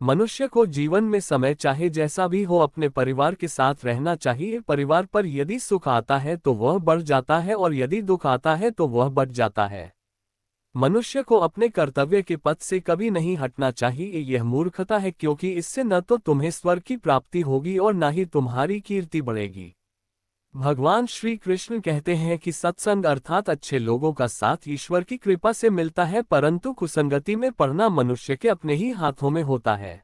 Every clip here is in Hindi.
मनुष्य को जीवन में समय चाहे जैसा भी हो अपने परिवार के साथ रहना चाहिए। परिवार पर यदि सुख आता है तो वह बढ़ जाता है और यदि दुख आता है तो वह बढ़ जाता है। मनुष्य को अपने कर्तव्य के पथ से कभी नहीं हटना चाहिए। यह मूर्खता है, क्योंकि इससे न तो तुम्हें स्वर्ग की प्राप्ति होगी और न ही तुम्हारी कीर्ति बढ़ेगी। भगवान श्री कृष्ण कहते हैं कि सत्संग अर्थात अच्छे लोगों का साथ ईश्वर की कृपा से मिलता है, परंतु कुसंगति में पड़ना मनुष्य के अपने ही हाथों में होता है।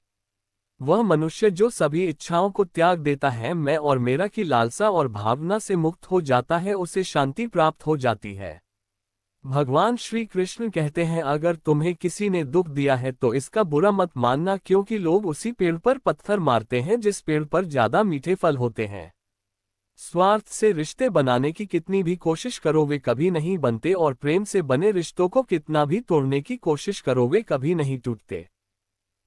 वह मनुष्य जो सभी इच्छाओं को त्याग देता है, मैं और मेरा की लालसा और भावना से मुक्त हो जाता है, उसे शांति प्राप्त हो जाती है। भगवान श्री कृष्ण कहते हैं, अगर तुम्हें किसी ने दुख दिया है तो इसका बुरा मत मानना, क्योंकि लोग उसी पेड़ पर पत्थर मारते हैं जिस पेड़ पर ज्यादा मीठे फल होते हैं। स्वार्थ से रिश्ते बनाने की कितनी भी कोशिश करो वे कभी नहीं बनते, और प्रेम से बने रिश्तों को कितना भी तोड़ने की कोशिश करो वे कभी नहीं टूटते।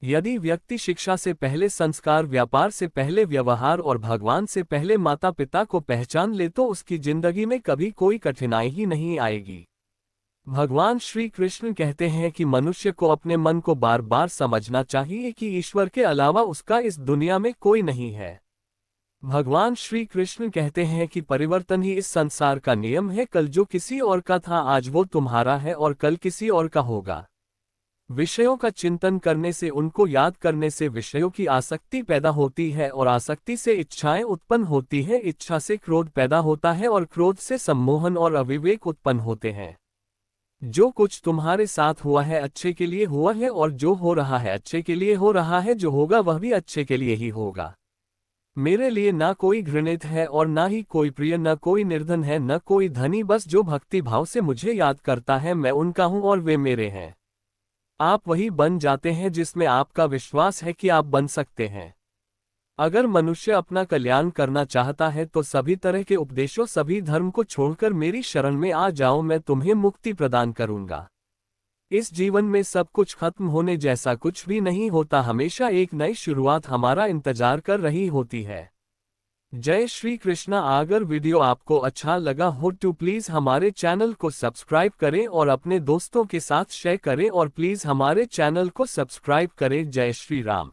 यदि व्यक्ति शिक्षा से पहले संस्कार, व्यापार से पहले व्यवहार और भगवान से पहले माता पिता को पहचान ले तो उसकी जिंदगी में कभी कोई कठिनाई ही नहीं आएगी। भगवान श्री कृष्ण कहते हैं कि मनुष्य को अपने मन को बार बार समझना चाहिए कि ईश्वर के अलावा उसका इस दुनिया में कोई नहीं है। भगवान श्री कृष्ण कहते हैं कि परिवर्तन ही इस संसार का नियम है। कल जो किसी और का था आज वो तुम्हारा है और कल किसी और का होगा। विषयों का चिंतन करने से, उनको याद करने से विषयों की आसक्ति पैदा होती है और आसक्ति से इच्छाएं उत्पन्न होती है। इच्छा से क्रोध पैदा होता है और क्रोध से सम्मोहन और अविवेक उत्पन्न होते हैं। जो कुछ तुम्हारे साथ हुआ है अच्छे के लिए हुआ है, और जो हो रहा है अच्छे के लिए हो रहा है, जो होगा वह भी अच्छे के लिए ही होगा। मेरे लिए ना कोई घृणित है और ना ही कोई प्रिय, न कोई निर्धन है न कोई धनी, बस जो भक्ति भाव से मुझे याद करता है मैं उनका हूं और वे मेरे हैं। आप वही बन जाते हैं जिसमें आपका विश्वास है कि आप बन सकते हैं। अगर मनुष्य अपना कल्याण करना चाहता है तो सभी तरह के उपदेशों, सभी धर्म को छोड़कर मेरी शरण में आ जाओ, मैं तुम्हें मुक्ति प्रदान करूंगा। इस जीवन में सब कुछ खत्म होने जैसा कुछ भी नहीं होता, हमेशा एक नई शुरुआत हमारा इंतजार कर रही होती है। जय श्री कृष्णा। अगर वीडियो आपको अच्छा लगा हो तो प्लीज़ हमारे चैनल को सब्सक्राइब करें और अपने दोस्तों के साथ शेयर करें, और प्लीज़ हमारे चैनल को सब्सक्राइब करें। जय श्री राम।